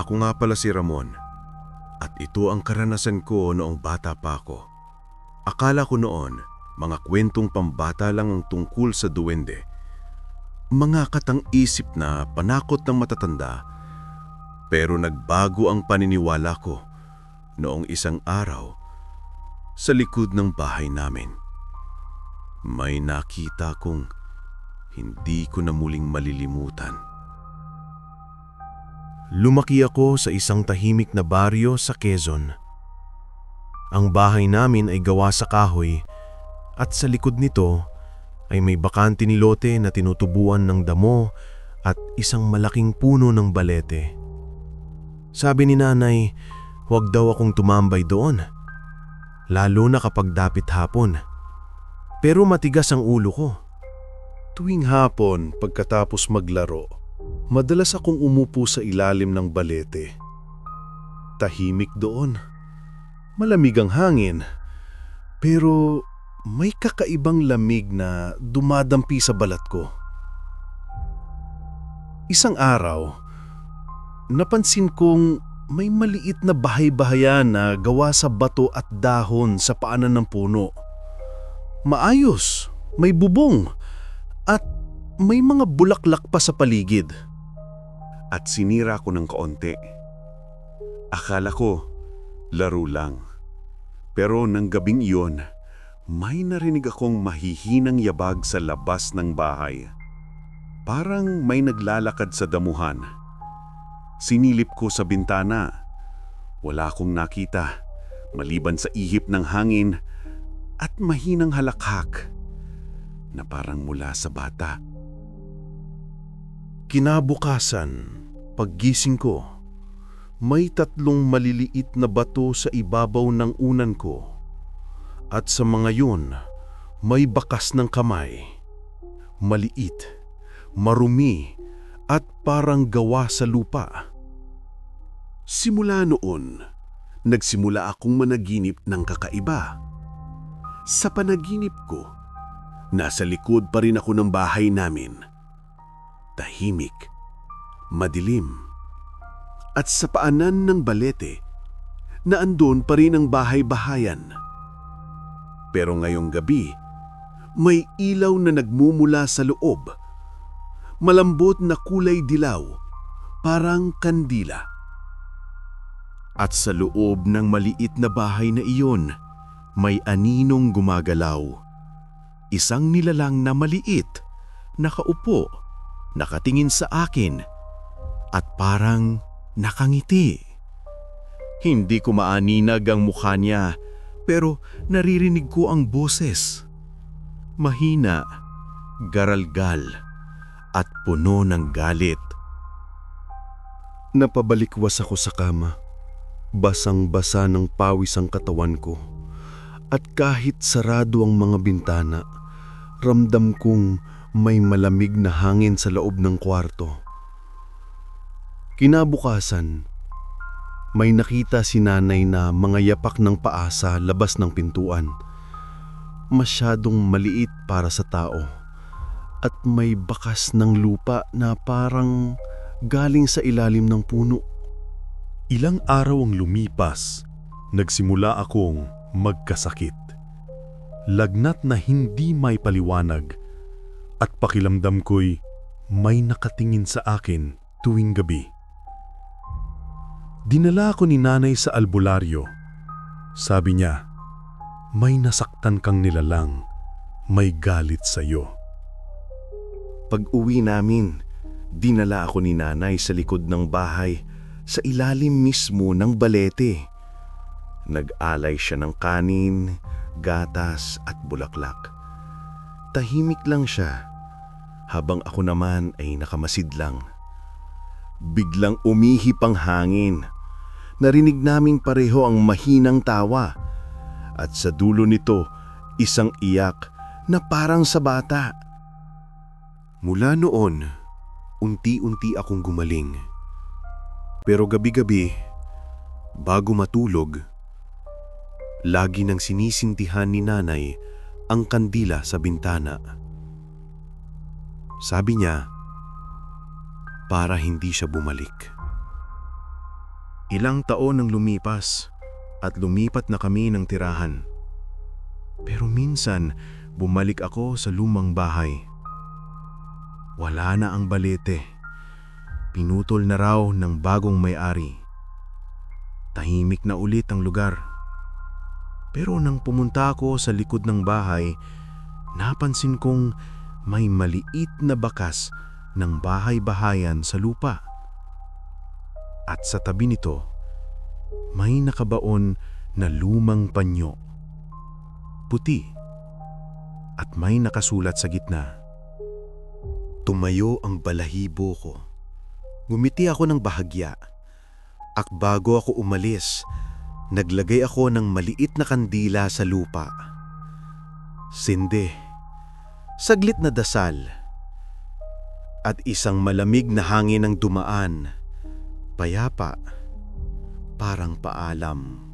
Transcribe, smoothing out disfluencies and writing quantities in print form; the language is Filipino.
Ako nga pala si Ramon at ito ang karanasan ko noong bata pa ako. Akala ko noon, mga kwentong pambata lang ang tungkol sa duwende. Mga katang-isip na panakot ng matatanda. Pero nagbago ang paniniwala ko noong isang araw sa likod ng bahay namin. May nakita kong hindi ko na muling malilimutan. Lumaki ako sa isang tahimik na baryo sa Quezon. Ang bahay namin ay gawa sa kahoy at sa likod nito ay may bakante ni lote na tinutubuan ng damo at isang malaking puno ng balete. Sabi ni nanay, huwag daw akong tumambay doon, lalo na kapag dapit hapon. Pero matigas ang ulo ko. Tuwing hapon pagkatapos maglaro, madalas akong umupo sa ilalim ng balete. Tahimik doon. Malamig ang hangin, pero may kakaibang lamig na dumadampi sa balat ko. Isang araw, napansin kong may maliit na bahay-bahayan na gawa sa bato at dahon sa paanan ng puno. Maayos, may bubong, at may mga bulaklak pa sa paligid. At sinira ko ng kaunti. Akala ko, laro lang. Pero nang gabing iyon, may narinig akong mahihinang yabag sa labas ng bahay. Parang may naglalakad sa damuhan. Sinilip ko sa bintana. Wala akong nakita, maliban sa ihip ng hangin at mahinang halakhak na parang mula sa bata. Kinabukasan, paggising ko, may 3 maliliit na bato sa ibabaw ng unan ko. At sa mga yun, may bakas ng kamay. Maliit, marumi, at parang gawa sa lupa. Simula noon, nagsimula akong managinip ng kakaiba. Sa panaginip ko, nasa likod pa rin ako ng bahay namin. Tahimik, madilim, at sa paanan ng balete, naandun pa rin ang bahay-bahayan. Pero ngayong gabi, may ilaw na nagmumula sa loob. Malambot na kulay dilaw, parang kandila. At sa loob ng maliit na bahay na iyon, may aninong gumagalaw. Isang nilalang na maliit, nakaupo, nakatingin sa akin, at parang nakangiti. Hindi ko maaninag ang mukha niya, pero naririnig ko ang boses. Mahina, garalgal, at puno ng galit. Napabalikwas ako sa kama. Basang-basa ng pawis ang katawan ko. At kahit sarado ang mga bintana, ramdam kong may malamig na hangin sa loob ng kwarto. Kinabukasan, may nakita si nanay na mga yapak ng paa sa labas ng pintuan. Masyadong maliit para sa tao at may bakas ng lupa na parang galing sa ilalim ng puno. Ilang araw ang lumipas, nagsimula akong magkasakit. Lagnat na hindi may paliwanag at pakiramdam ko'y may nakatingin sa akin tuwing gabi. Dinala ako ni nanay sa albularyo. Sabi niya, may nasaktan kang nilalang, may galit sa'yo. Pag-uwi namin, dinala ako ni nanay sa likod ng bahay sa ilalim mismo ng balete. Nag-alay siya ng kanin, gatas at bulaklak. Tahimik lang siya, habang ako naman ay nakamasid lang. Biglang umihip ang hangin. Narinig naming pareho ang mahinang tawa. At sa dulo nito, isang iyak na parang sa bata. Mula noon, unti-unti akong gumaling. Pero gabi-gabi, bago matulog, lagi nang sinisintihan ni nanay ang kandila sa bintana. Sabi niya, para hindi siya bumalik. Ilang taon ang lumipas at lumipat na kami ng tirahan. Pero minsan, bumalik ako sa lumang bahay. Wala na ang balete. Pinutol na raw ng bagong may-ari. Tahimik na ulit ang lugar. Pero nang pumunta ako sa likod ng bahay, napansin kong may maliit na bakas ng bahay-bahayan sa lupa. At sa tabi nito, may nakabaon na lumang panyo. Puti. At may nakasulat sa gitna. Tumayo ang balahibo ko. Ngumiti ako ng bahagya. At bago ako umalis, naglagay ako ng maliit na kandila sa lupa. Sindi. Saglit na dasal. At isang malamig na hangin ang dumaan. Payapa. Parang paalam.